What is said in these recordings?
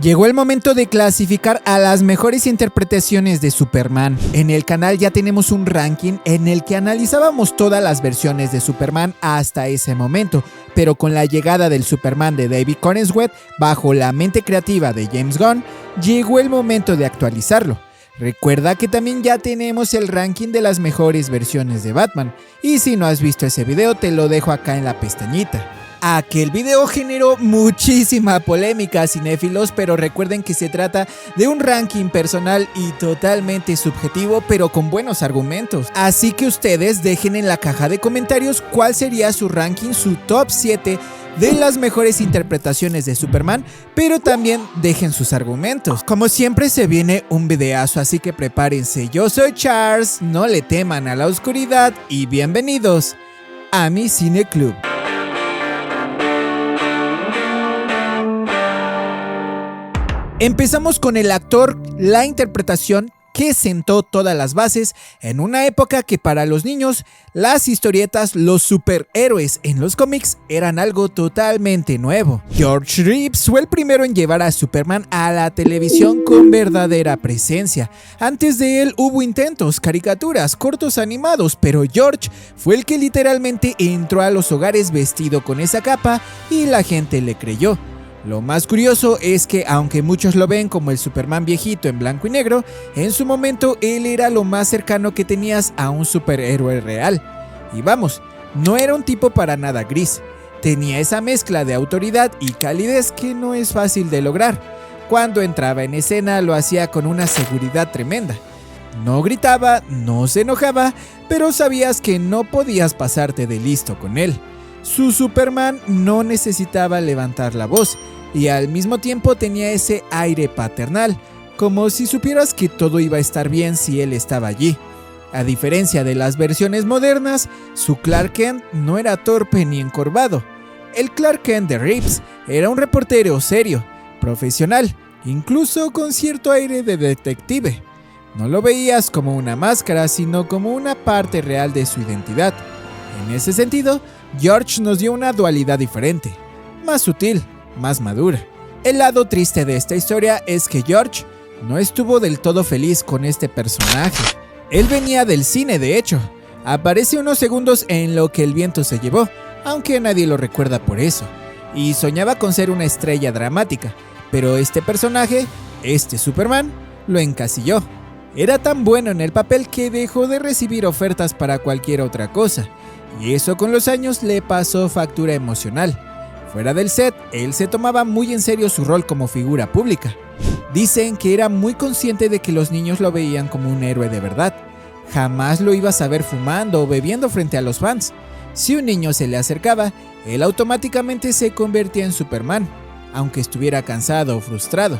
Llegó el momento de clasificar a las mejores interpretaciones de Superman. En el canal ya tenemos un ranking en el que analizábamos todas las versiones de Superman hasta ese momento, pero con la llegada del Superman de David Corenswet bajo la mente creativa de James Gunn, llegó el momento de actualizarlo. Recuerda que también ya tenemos el ranking de las mejores versiones de Batman, y si no has visto ese video te lo dejo acá en la pestañita. Aquel video generó muchísima polémica, cinéfilos, pero recuerden que se trata de un ranking personal y totalmente subjetivo, pero con buenos argumentos. Así que ustedes dejen en la caja de comentarios cuál sería su ranking, su top 7 de las mejores interpretaciones de Superman, pero también dejen sus argumentos. Como siempre se viene un videazo, así que prepárense. Yo soy Charles, no le teman a la oscuridad y bienvenidos a mi Cine Club. Empezamos con el actor, la interpretación que sentó todas las bases en una época que para los niños, las historietas, los superhéroes en los cómics eran algo totalmente nuevo. George Reeves fue el primero en llevar a Superman a la televisión con verdadera presencia. Antes de él hubo intentos, caricaturas, cortos animados, pero George fue el que literalmente entró a los hogares vestido con esa capa y la gente le creyó. Lo más curioso es que aunque muchos lo ven como el Superman viejito en blanco y negro, en su momento él era lo más cercano que tenías a un superhéroe real. Y vamos, no era un tipo para nada gris, tenía esa mezcla de autoridad y calidez que no es fácil de lograr. Cuando entraba en escena lo hacía con una seguridad tremenda. No gritaba, no se enojaba, pero sabías que no podías pasarte de listo con él. Su Superman no necesitaba levantar la voz y al mismo tiempo tenía ese aire paternal, como si supieras que todo iba a estar bien si él estaba allí. A diferencia de las versiones modernas, su Clark Kent no era torpe ni encorvado. El Clark Kent de Reeves era un reportero serio, profesional, incluso con cierto aire de detective. No lo veías como una máscara, sino como una parte real de su identidad. En ese sentido, George nos dio una dualidad diferente, más sutil, más madura. El lado triste de esta historia es que George no estuvo del todo feliz con este personaje. Él venía del cine, de hecho. Aparece unos segundos en Lo que el viento se llevó, aunque nadie lo recuerda por eso. Y soñaba con ser una estrella dramática, pero este personaje, este Superman, lo encasilló. Era tan bueno en el papel que dejó de recibir ofertas para cualquier otra cosa. Y eso con los años le pasó factura emocional. Fuera del set, él se tomaba muy en serio su rol como figura pública. Dicen que era muy consciente de que los niños lo veían como un héroe de verdad. Jamás lo ibas a ver fumando o bebiendo frente a los fans. Si un niño se le acercaba, él automáticamente se convertía en Superman, aunque estuviera cansado o frustrado.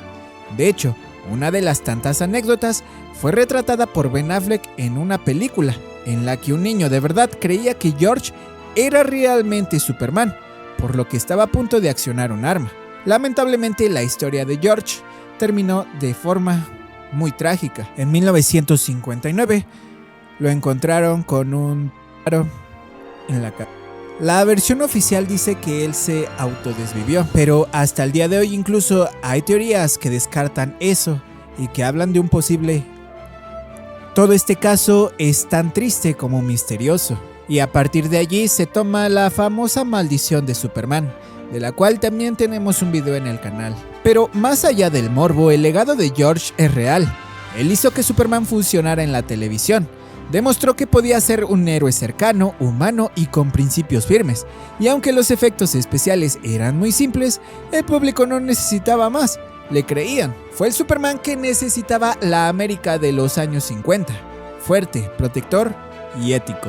De hecho, una de las tantas anécdotas fue retratada por Ben Affleck en una película, en la que un niño de verdad creía que George era realmente Superman, por lo que estaba a punto de accionar un arma. Lamentablemente, la historia de George terminó de forma muy trágica. En 1959 lo encontraron con un disparo en la cara. La versión oficial dice que él se autodesvivió, pero hasta el día de hoy incluso hay teorías que descartan eso y que hablan de un posible. Todo este caso es tan triste como misterioso, y a partir de allí se toma la famosa maldición de Superman, de la cual también tenemos un video en el canal. Pero más allá del morbo, el legado de George es real. Él hizo que Superman funcionara en la televisión, demostró que podía ser un héroe cercano, humano y con principios firmes, y aunque los efectos especiales eran muy simples, el público no necesitaba más. Le creían. Fue el Superman que necesitaba la América de los años 50. Fuerte, protector y ético.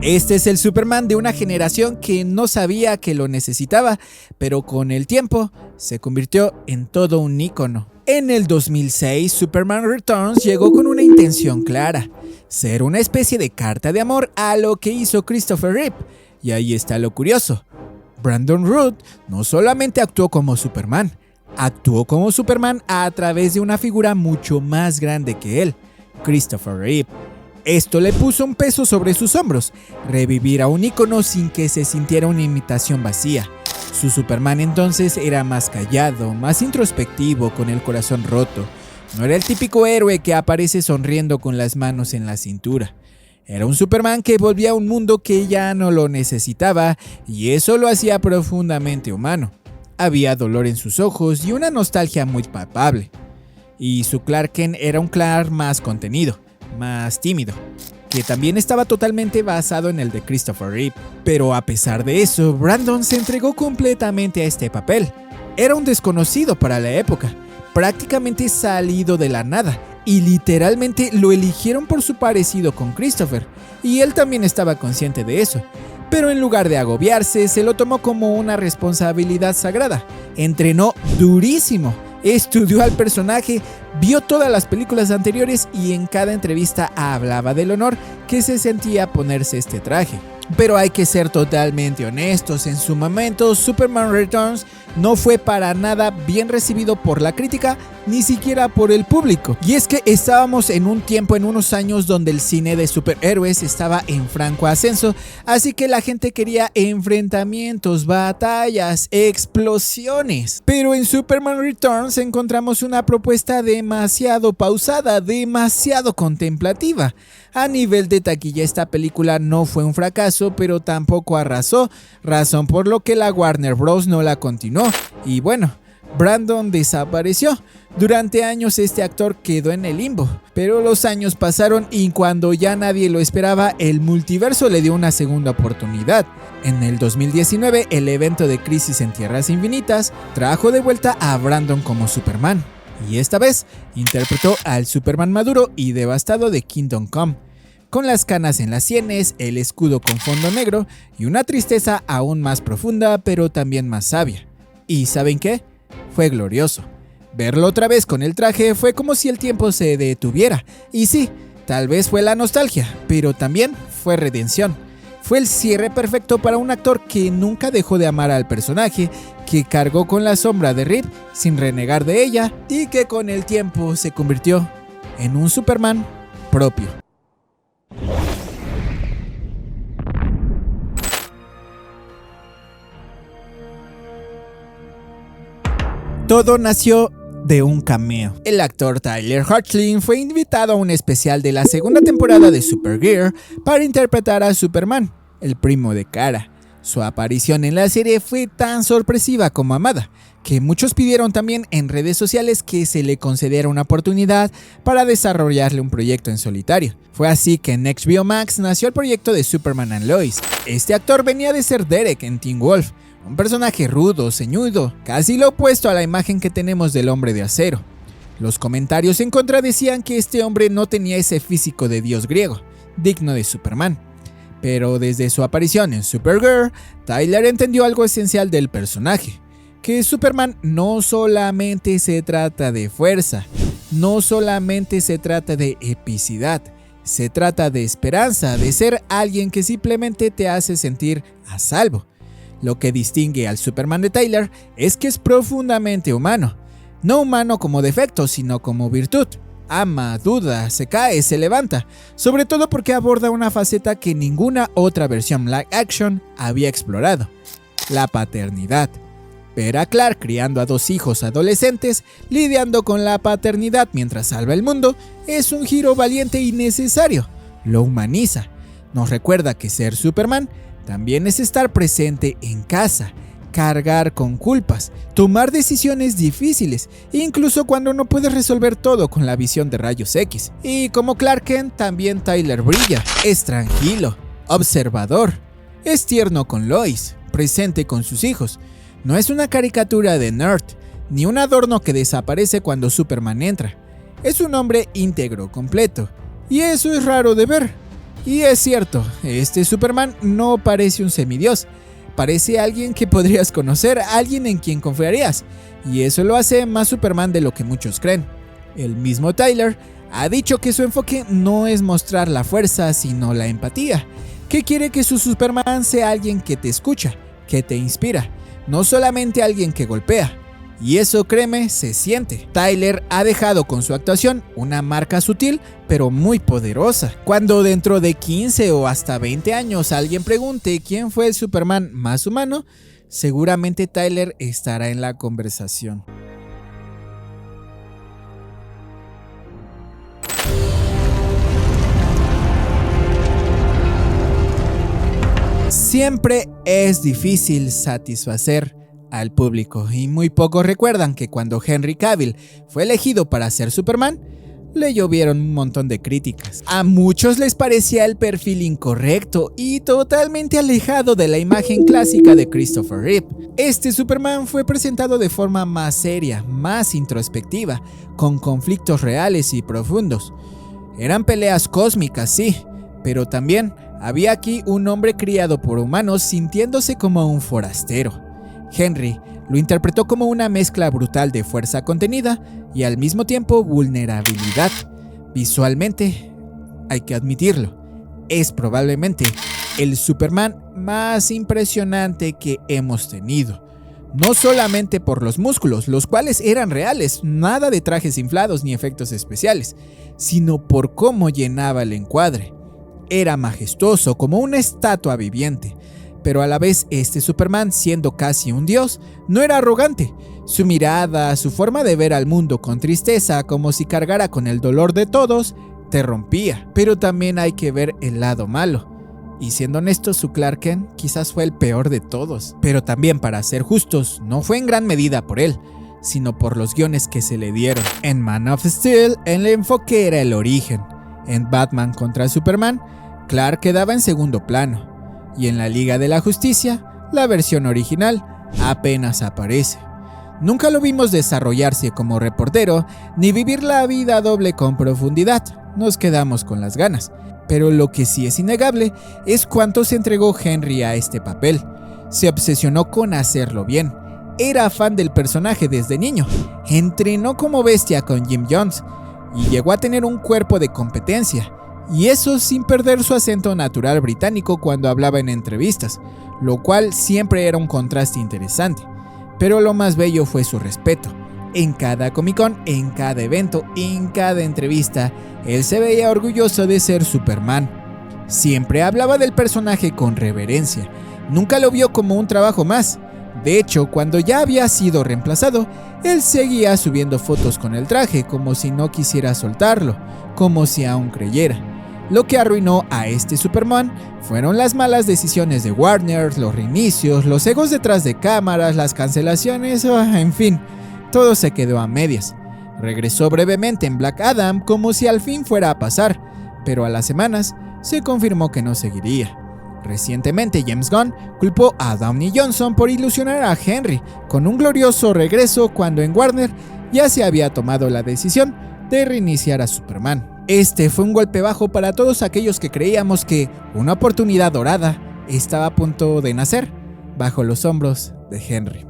Este es el Superman de una generación que no sabía que lo necesitaba, pero con el tiempo se convirtió en todo un ícono. En el 2006, Superman Returns llegó con una intención clara: ser una especie de carta de amor a lo que hizo Christopher Reeve. Y ahí está lo curioso. Brandon Routh no solamente actuó como Superman a través de una figura mucho más grande que él, Christopher Reeve. Esto le puso un peso sobre sus hombros, revivir a un ícono sin que se sintiera una imitación vacía. Su Superman entonces era más callado, más introspectivo, con el corazón roto. No era el típico héroe que aparece sonriendo con las manos en la cintura. Era un Superman que volvía a un mundo que ya no lo necesitaba, y eso lo hacía profundamente humano. Había dolor en sus ojos y una nostalgia muy palpable. Y su Clark Kent era un Clark más contenido, más tímido, que también estaba totalmente basado en el de Christopher Reeve. Pero a pesar de eso, Brandon se entregó completamente a este papel. Era un desconocido para la época, prácticamente salido de la nada, y literalmente lo eligieron por su parecido con Christopher, y él también estaba consciente de eso. Pero en lugar de agobiarse, se lo tomó como una responsabilidad sagrada. Entrenó durísimo, estudió al personaje, vio todas las películas anteriores y en cada entrevista hablaba del honor que se sentía ponerse este traje. Pero hay que ser totalmente honestos, en su momento Superman Returns no fue para nada bien recibido por la crítica, ni siquiera por el público. Y es que estábamos en un tiempo, en unos años donde el cine de superhéroes estaba en franco ascenso, así que la gente quería enfrentamientos, batallas, explosiones. Pero en Superman Returns encontramos una propuesta demasiado pausada, demasiado contemplativa. A nivel de taquilla esta película no fue un fracaso, pero tampoco arrasó, razón por lo que la Warner Bros. No la continuó. Y bueno, Brandon desapareció. Durante años este actor quedó en el limbo, pero los años pasaron y cuando ya nadie lo esperaba, el multiverso le dio una segunda oportunidad. En el 2019, el evento de Crisis en Tierras Infinitas trajo de vuelta a Brandon como Superman. Y esta vez interpretó al Superman maduro y devastado de Kingdom Come, con las canas en las sienes, el escudo con fondo negro y una tristeza aún más profunda pero también más sabia. ¿Y saben qué? Fue glorioso. Verlo otra vez con el traje fue como si el tiempo se detuviera. Y sí, tal vez fue la nostalgia, pero también fue redención. Fue el cierre perfecto para un actor que nunca dejó de amar al personaje, que cargó con la sombra de Reeve sin renegar de ella y que con el tiempo se convirtió en un Superman propio. Todo nació de un cameo. El actor Tyler Hoechlin fue invitado a un especial de la segunda temporada de Supergirl para interpretar a Superman, el primo de Kara. Su aparición en la serie fue tan sorpresiva como amada, que muchos pidieron también en redes sociales que se le concediera una oportunidad para desarrollarle un proyecto en solitario. Fue así que en HBO Max nació el proyecto de Superman and Lois. Este actor venía de ser Derek en Teen Wolf, un personaje rudo, ceñudo, casi lo opuesto a la imagen que tenemos del Hombre de Acero. Los comentarios en contra decían que este hombre no tenía ese físico de dios griego, digno de Superman. Pero desde su aparición en Supergirl, Tyler entendió algo esencial del personaje, que Superman no solamente se trata de fuerza, no solamente se trata de epicidad, se trata de esperanza, de ser alguien que simplemente te hace sentir a salvo. Lo que distingue al Superman de Tyler es que es profundamente humano. No humano como defecto, sino como virtud. Ama, duda, se cae, se levanta. Sobre todo porque aborda una faceta que ninguna otra versión live action había explorado: la paternidad. Ver a Clark criando a 2 hijos adolescentes, lidiando con la paternidad mientras salva el mundo, es un giro valiente y necesario. Lo humaniza. Nos recuerda que ser Superman también es estar presente en casa, cargar con culpas, tomar decisiones difíciles, incluso cuando no puedes resolver todo con la visión de rayos X. Y como Clark Kent, también Tyler brilla, es tranquilo, observador, es tierno con Lois, presente con sus hijos. No es una caricatura de nerd, ni un adorno que desaparece cuando Superman entra. Es un hombre íntegro, completo, y eso es raro de ver. Y es cierto, este Superman no parece un semidios, parece alguien que podrías conocer, alguien en quien confiarías, y eso lo hace más Superman de lo que muchos creen. El mismo Tyler ha dicho que su enfoque no es mostrar la fuerza, sino la empatía, que quiere que su Superman sea alguien que te escucha, que te inspira, no solamente alguien que golpea. Y eso, créeme, se siente. Tyler ha dejado con su actuación una marca sutil, pero muy poderosa. Cuando dentro de 15 o hasta 20 años alguien pregunte quién fue el Superman más humano, seguramente Tyler estará en la conversación. Siempre es difícil satisfacer al público y muy pocos recuerdan que cuando Henry Cavill fue elegido para ser Superman, le llovieron un montón de críticas. A muchos les parecía el perfil incorrecto y totalmente alejado de la imagen clásica de Christopher Reeve. Este Superman fue presentado de forma más seria, más introspectiva, con conflictos reales y profundos. Eran peleas cósmicas, sí, pero también había aquí un hombre criado por humanos sintiéndose como un forastero. Henry lo interpretó como una mezcla brutal de fuerza contenida y al mismo tiempo vulnerabilidad. Visualmente, hay que admitirlo, es probablemente el Superman más impresionante que hemos tenido. No solamente por los músculos, los cuales eran reales, nada de trajes inflados ni efectos especiales, sino por cómo llenaba el encuadre. Era majestuoso como una estatua viviente, pero a la vez este Superman, siendo casi un dios, no era arrogante. Su mirada, su forma de ver al mundo con tristeza, como si cargara con el dolor de todos, te rompía. Pero también hay que ver el lado malo. Y siendo honestos, su Clark Kent quizás fue el peor de todos. Pero también, para ser justos, no fue en gran medida por él, sino por los guiones que se le dieron. En Man of Steel, el enfoque era el origen. En Batman contra Superman, Clark quedaba en segundo plano. Y en la Liga de la Justicia, la versión original apenas aparece. Nunca lo vimos desarrollarse como reportero, ni vivir la vida doble con profundidad. Nos quedamos con las ganas. Pero lo que sí es innegable es cuánto se entregó Henry a este papel. Se obsesionó con hacerlo bien. Era fan del personaje desde niño. Entrenó como bestia con Jim Jones y llegó a tener un cuerpo de competencia. Y eso sin perder su acento natural británico cuando hablaba en entrevistas, lo cual siempre era un contraste interesante. Pero lo más bello fue su respeto. En cada Comic Con, en cada evento, en cada entrevista, él se veía orgulloso de ser Superman. Siempre hablaba del personaje con reverencia. Nunca lo vio como un trabajo más. De hecho, cuando ya había sido reemplazado, él seguía subiendo fotos con el traje como si no quisiera soltarlo, como si aún creyera. Lo que arruinó a este Superman fueron las malas decisiones de Warner, los reinicios, los egos detrás de cámaras, las cancelaciones, en fin, todo se quedó a medias. Regresó brevemente en Black Adam como si al fin fuera a pasar, pero a las semanas se confirmó que no seguiría. Recientemente James Gunn culpó a Downey Johnson por ilusionar a Henry con un glorioso regreso cuando en Warner ya se había tomado la decisión de reiniciar a Superman. Este fue un golpe bajo para todos aquellos que creíamos que una oportunidad dorada estaba a punto de nacer bajo los hombros de Henry.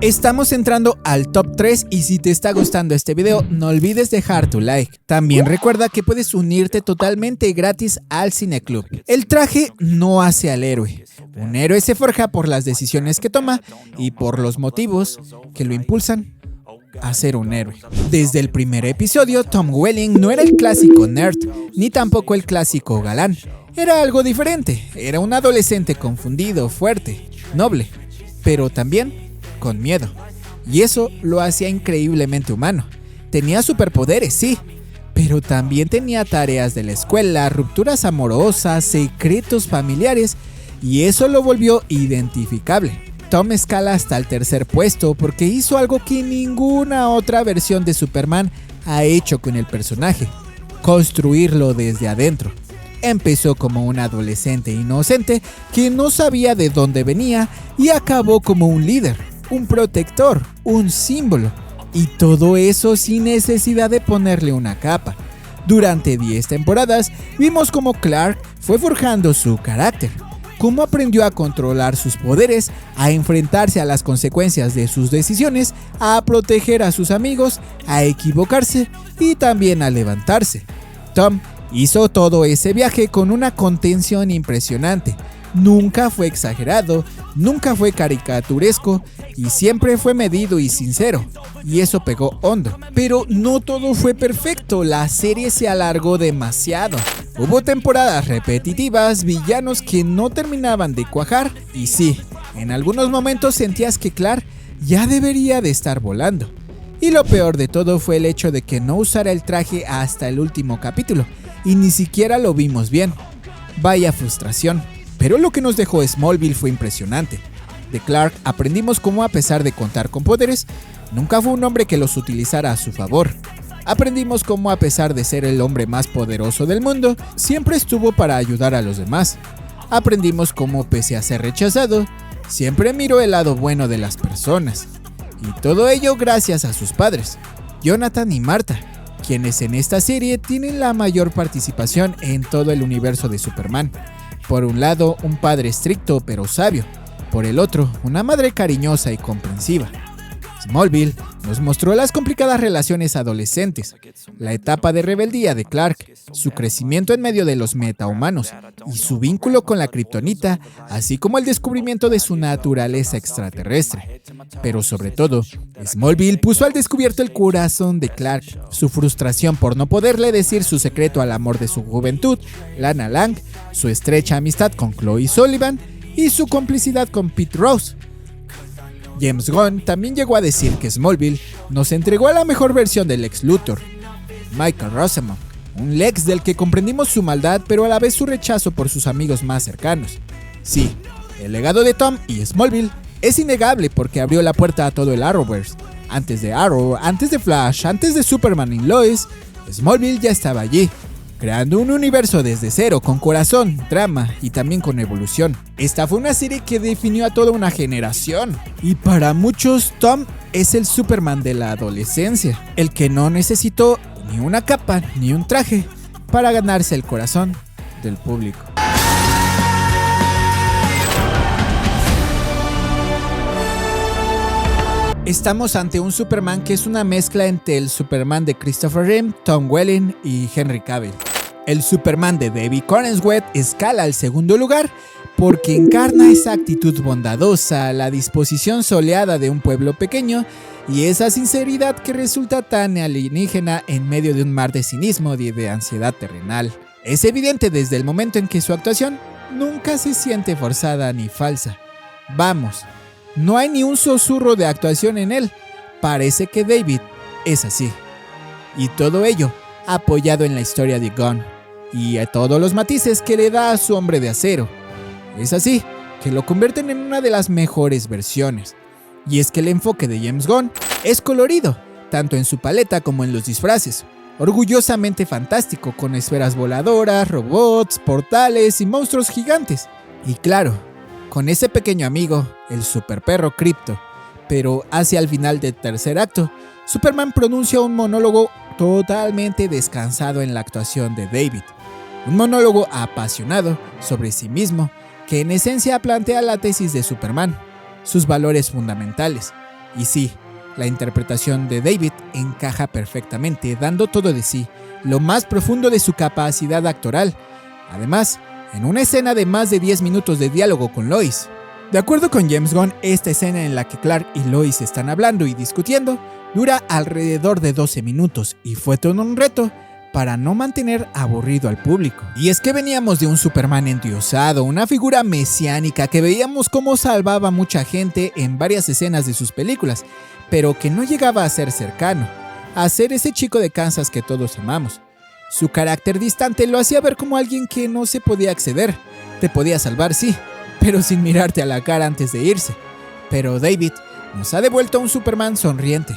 Estamos entrando al top 3 y si te está gustando este video no olvides dejar tu like. También recuerda que puedes unirte totalmente gratis al Cineclub. El traje no hace al héroe. Un héroe se forja por las decisiones que toma y por los motivos que lo impulsan a ser un héroe. Desde el primer episodio, Tom Welling no era el clásico nerd, ni tampoco el clásico galán. Era algo diferente. Era un adolescente confundido, fuerte, noble, pero también con miedo, y eso lo hacía increíblemente humano. Tenía superpoderes, sí, pero también tenía tareas de la escuela, rupturas amorosas, secretos familiares, y eso lo volvió identificable. Tom escala hasta el tercer puesto porque hizo algo que ninguna otra versión de Superman ha hecho con el personaje: construirlo desde adentro. Empezó como un adolescente inocente que no sabía de dónde venía y acabó como un líder, un protector, un símbolo, y todo eso sin necesidad de ponerle una capa. Durante 10 temporadas vimos cómo Clark fue forjando su carácter, cómo aprendió a controlar sus poderes, a enfrentarse a las consecuencias de sus decisiones, a proteger a sus amigos, a equivocarse y también a levantarse. Tom Hizo todo ese viaje con una contención impresionante. Nunca fue exagerado, nunca fue caricaturesco y siempre fue medido y sincero, y eso pegó hondo. Pero no todo fue perfecto, la serie se alargó demasiado. Hubo temporadas repetitivas, villanos que no terminaban de cuajar, y sí, en algunos momentos sentías que Clark ya debería de estar volando. Y lo peor de todo fue el hecho de que no usara el traje hasta el último capítulo, y ni siquiera lo vimos bien. Vaya frustración. Pero lo que nos dejó Smallville fue impresionante. De Clark aprendimos cómo, a pesar de contar con poderes, nunca fue un hombre que los utilizara a su favor. Aprendimos cómo, a pesar de ser el hombre más poderoso del mundo, siempre estuvo para ayudar a los demás. Aprendimos cómo, pese a ser rechazado, siempre miró el lado bueno de las personas. Y todo ello gracias a sus padres, Jonathan y Martha, quienes en esta serie tienen la mayor participación en todo el universo de Superman. Por un lado, un padre estricto pero sabio. Por el otro, una madre cariñosa y comprensiva. Smallville nos mostró las complicadas relaciones adolescentes, la etapa de rebeldía de Clark, su crecimiento en medio de los metahumanos y su vínculo con la kriptonita, así como el descubrimiento de su naturaleza extraterrestre. Pero sobre todo, Smallville puso al descubierto el corazón de Clark, su frustración por no poderle decir su secreto al amor de su juventud, Lana Lang, su estrecha amistad con Chloe Sullivan y su complicidad con Pete Rose. James Gunn también llegó a decir que Smallville nos entregó a la mejor versión del Lex Luthor, Michael Rosenbaum, un Lex del que comprendimos su maldad pero a la vez su rechazo por sus amigos más cercanos. Sí, el legado de Tom y Smallville es innegable porque abrió la puerta a todo el Arrowverse. Antes de Arrow, antes de Flash, antes de Superman y Lois, Smallville ya estaba allí, creando un universo desde cero, con corazón, drama y también con evolución. Esta fue una serie que definió a toda una generación. Y para muchos, Tom es el Superman de la adolescencia, el que no necesitó ni una capa ni un traje para ganarse el corazón del público. Estamos ante un Superman que es una mezcla entre el Superman de Christopher Reeve, Tom Welling y Henry Cavill. El Superman de David Corenswet escala al segundo lugar porque encarna esa actitud bondadosa, la disposición soleada de un pueblo pequeño y esa sinceridad que resulta tan alienígena en medio de un mar de cinismo y de ansiedad terrenal. Es evidente desde el momento en que su actuación nunca se siente forzada ni falsa. Vamos, no hay ni un susurro de actuación en él. Parece que David es así. Y todo ello apoyado en la historia de Gunn y a todos los matices que le da a su Hombre de Acero. Es así que lo convierten en una de las mejores versiones. Y es que el enfoque de James Gunn es colorido, tanto en su paleta como en los disfraces. Orgullosamente fantástico, con esferas voladoras, robots, portales y monstruos gigantes. Y claro, con ese pequeño amigo, el superperro Krypto. Pero hacia el final del tercer acto, Superman pronuncia un monólogo totalmente descansado en la actuación de David. Un monólogo apasionado sobre sí mismo, que en esencia plantea la tesis de Superman, sus valores fundamentales. Y sí, la interpretación de David encaja perfectamente, dando todo de sí, lo más profundo de su capacidad actoral. Además, en una escena de más de 10 minutos de diálogo con Lois. De acuerdo con James Gunn, esta escena en la que Clark y Lois están hablando y discutiendo dura alrededor de 12 minutos y fue todo un reto para no mantener aburrido al público. Y es que veníamos de un Superman endiosado, una figura mesiánica que veíamos cómo salvaba a mucha gente en varias escenas de sus películas, pero que no llegaba a ser cercano, a ser ese chico de Kansas que todos amamos. Su carácter distante lo hacía ver como alguien que no se podía acceder. Te podía salvar, sí, pero sin mirarte a la cara antes de irse. Pero David nos ha devuelto a un Superman sonriente,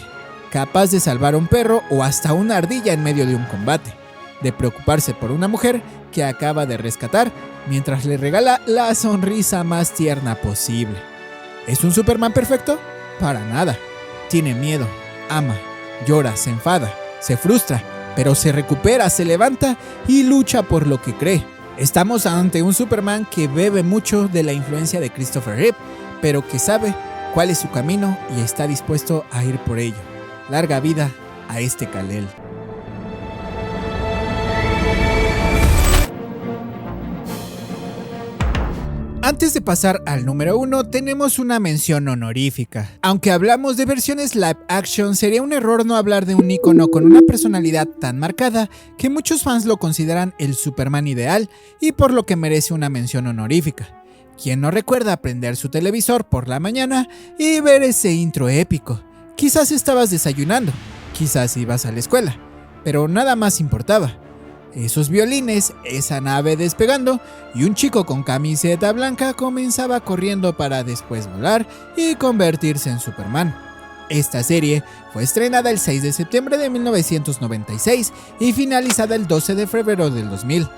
capaz de salvar a un perro o hasta una ardilla en medio de un combate, de preocuparse por una mujer que acaba de rescatar mientras le regala la sonrisa más tierna posible. ¿Es un Superman perfecto? Para nada. Tiene miedo, ama, llora, se enfada, se frustra, pero se recupera, se levanta y lucha por lo que cree. Estamos ante un Superman que bebe mucho de la influencia de Christopher Reeve, pero que sabe cuál es su camino y está dispuesto a ir por ello. Larga vida a este Kal-El. Antes de pasar al número 1, tenemos una mención honorífica. Aunque hablamos de versiones live action, sería un error no hablar de un ícono con una personalidad tan marcada que muchos fans lo consideran el Superman ideal y por lo que merece una mención honorífica. ¿Quién no recuerda prender su televisor por la mañana y ver ese intro épico? Quizás estabas desayunando, quizás ibas a la escuela, pero nada más importaba. Esos violines, esa nave despegando y un chico con camiseta blanca comenzaba corriendo para después volar y convertirse en Superman. Esta serie fue estrenada el 6 de septiembre de 1996 y finalizada el 12 de febrero del 2000.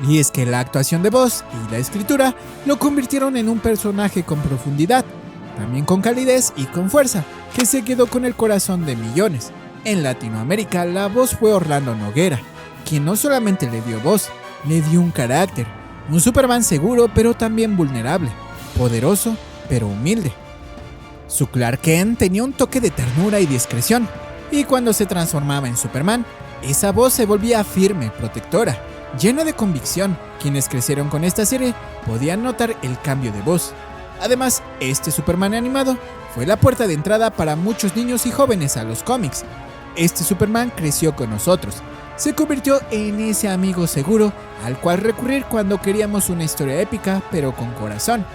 Y es que la actuación de voz y la escritura lo convirtieron en un personaje con profundidad, también con calidez y con fuerza, que se quedó con el corazón de millones. En Latinoamérica la voz fue Orlando Noguera, quien no solamente le dio voz, le dio un carácter, un Superman seguro pero también vulnerable, poderoso pero humilde. Su Clark Kent tenía un toque de ternura y discreción, y cuando se transformaba en Superman, esa voz se volvía firme, protectora, llena de convicción. Quienes crecieron con esta serie podían notar el cambio de voz. Además, este Superman animado fue la puerta de entrada para muchos niños y jóvenes a los cómics. Este Superman creció con nosotros. Se convirtió en ese amigo seguro al cual recurrir cuando queríamos una historia épica pero con corazón.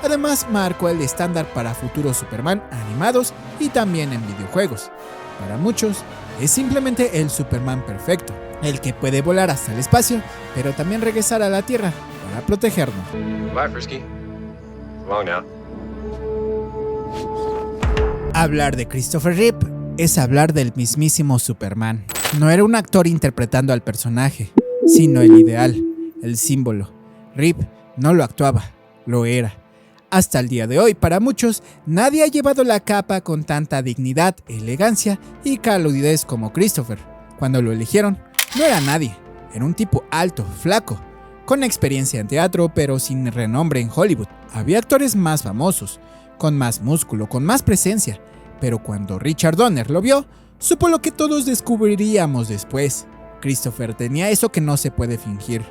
Además, marcó el estándar para futuros Superman animados y también en videojuegos. Para muchos, es simplemente el Superman perfecto, el que puede volar hasta el espacio, pero también regresar a la Tierra para protegernos. Bye, Frisky. Long now. Hablar de Christopher Reeve es hablar del mismísimo Superman. No era un actor interpretando al personaje, sino el ideal, el símbolo. Reeve no lo actuaba, lo era. Hasta el día de hoy, para muchos, nadie ha llevado la capa con tanta dignidad, elegancia y calidez como Christopher. Cuando lo eligieron, no era nadie. Era un tipo alto, flaco, con experiencia en teatro pero sin renombre en Hollywood. Había actores más famosos, con más músculo, con más presencia. Pero cuando Richard Donner lo vio, supo lo que todos descubriríamos después. Christopher tenía eso que no se puede fingir.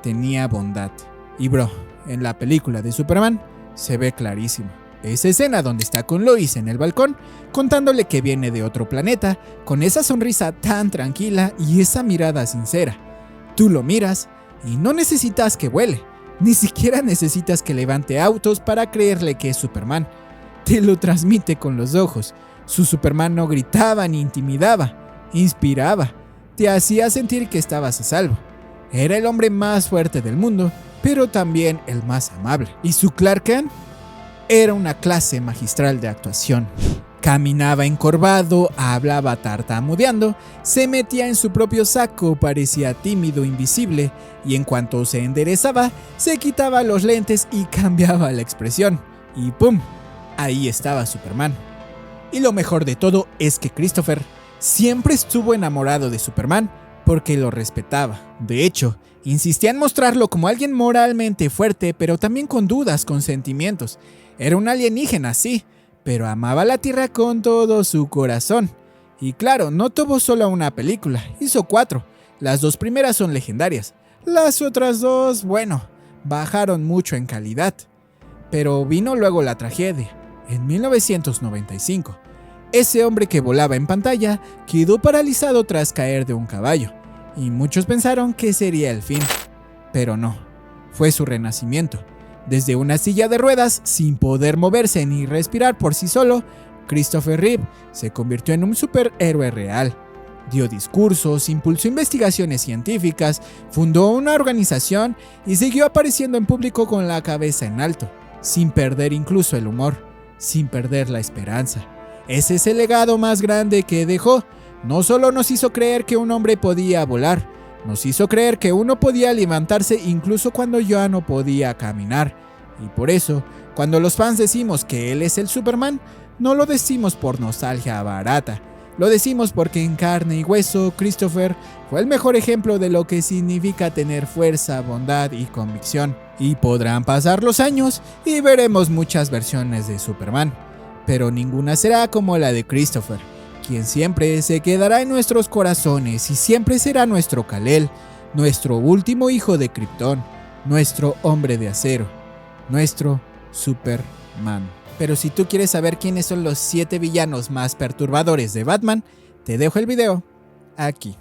Tenía bondad. Y bro, en la película de Superman se ve clarísimo. Esa escena donde está con Lois en el balcón, contándole que viene de otro planeta, con esa sonrisa tan tranquila y esa mirada sincera. Tú lo miras y no necesitas que vuele, ni siquiera necesitas que levante autos para creerle que es Superman. Te lo transmite con los ojos. Su Superman no gritaba ni intimidaba, inspiraba, te hacía sentir que estabas a salvo. Era el hombre más fuerte del mundo, pero también el más amable. Y su Clark Kent era una clase magistral de actuación. Caminaba encorvado, hablaba tartamudeando, se metía en su propio saco, parecía tímido, invisible, y en cuanto se enderezaba, se quitaba los lentes y cambiaba la expresión. Y ¡pum! Ahí estaba Superman. Y lo mejor de todo es que Christopher siempre estuvo enamorado de Superman porque lo respetaba. De hecho, insistía en mostrarlo como alguien moralmente fuerte, pero también con dudas, con sentimientos. Era un alienígena, sí, pero amaba la Tierra con todo su corazón. Y claro, no tuvo solo una película, hizo 4. Las 2 primeras son legendarias. Las otras 2, bueno, bajaron mucho en calidad. Pero vino luego la tragedia. En 1995, ese hombre que volaba en pantalla quedó paralizado tras caer de un caballo, y muchos pensaron que sería el fin. Pero no, fue su renacimiento. Desde una silla de ruedas, sin poder moverse ni respirar por sí solo, Christopher Reeve se convirtió en un superhéroe real. Dio discursos, impulsó investigaciones científicas, fundó una organización y siguió apareciendo en público con la cabeza en alto, sin perder incluso el humor, sin perder la esperanza. Ese es el legado más grande que dejó. No solo nos hizo creer que un hombre podía volar, nos hizo creer que uno podía levantarse incluso cuando ya no podía caminar. Y por eso, cuando los fans decimos que él es el Superman, no lo decimos por nostalgia barata. Lo decimos porque en carne y hueso, Christopher fue el mejor ejemplo de lo que significa tener fuerza, bondad y convicción. Y podrán pasar los años y veremos muchas versiones de Superman, pero ninguna será como la de Christopher, quien siempre se quedará en nuestros corazones y siempre será nuestro Kal-El, nuestro último hijo de Krypton, nuestro hombre de acero. nuestro Superman. Pero si tú quieres saber quiénes son los 7 villanos más perturbadores de Batman, te dejo el video aquí.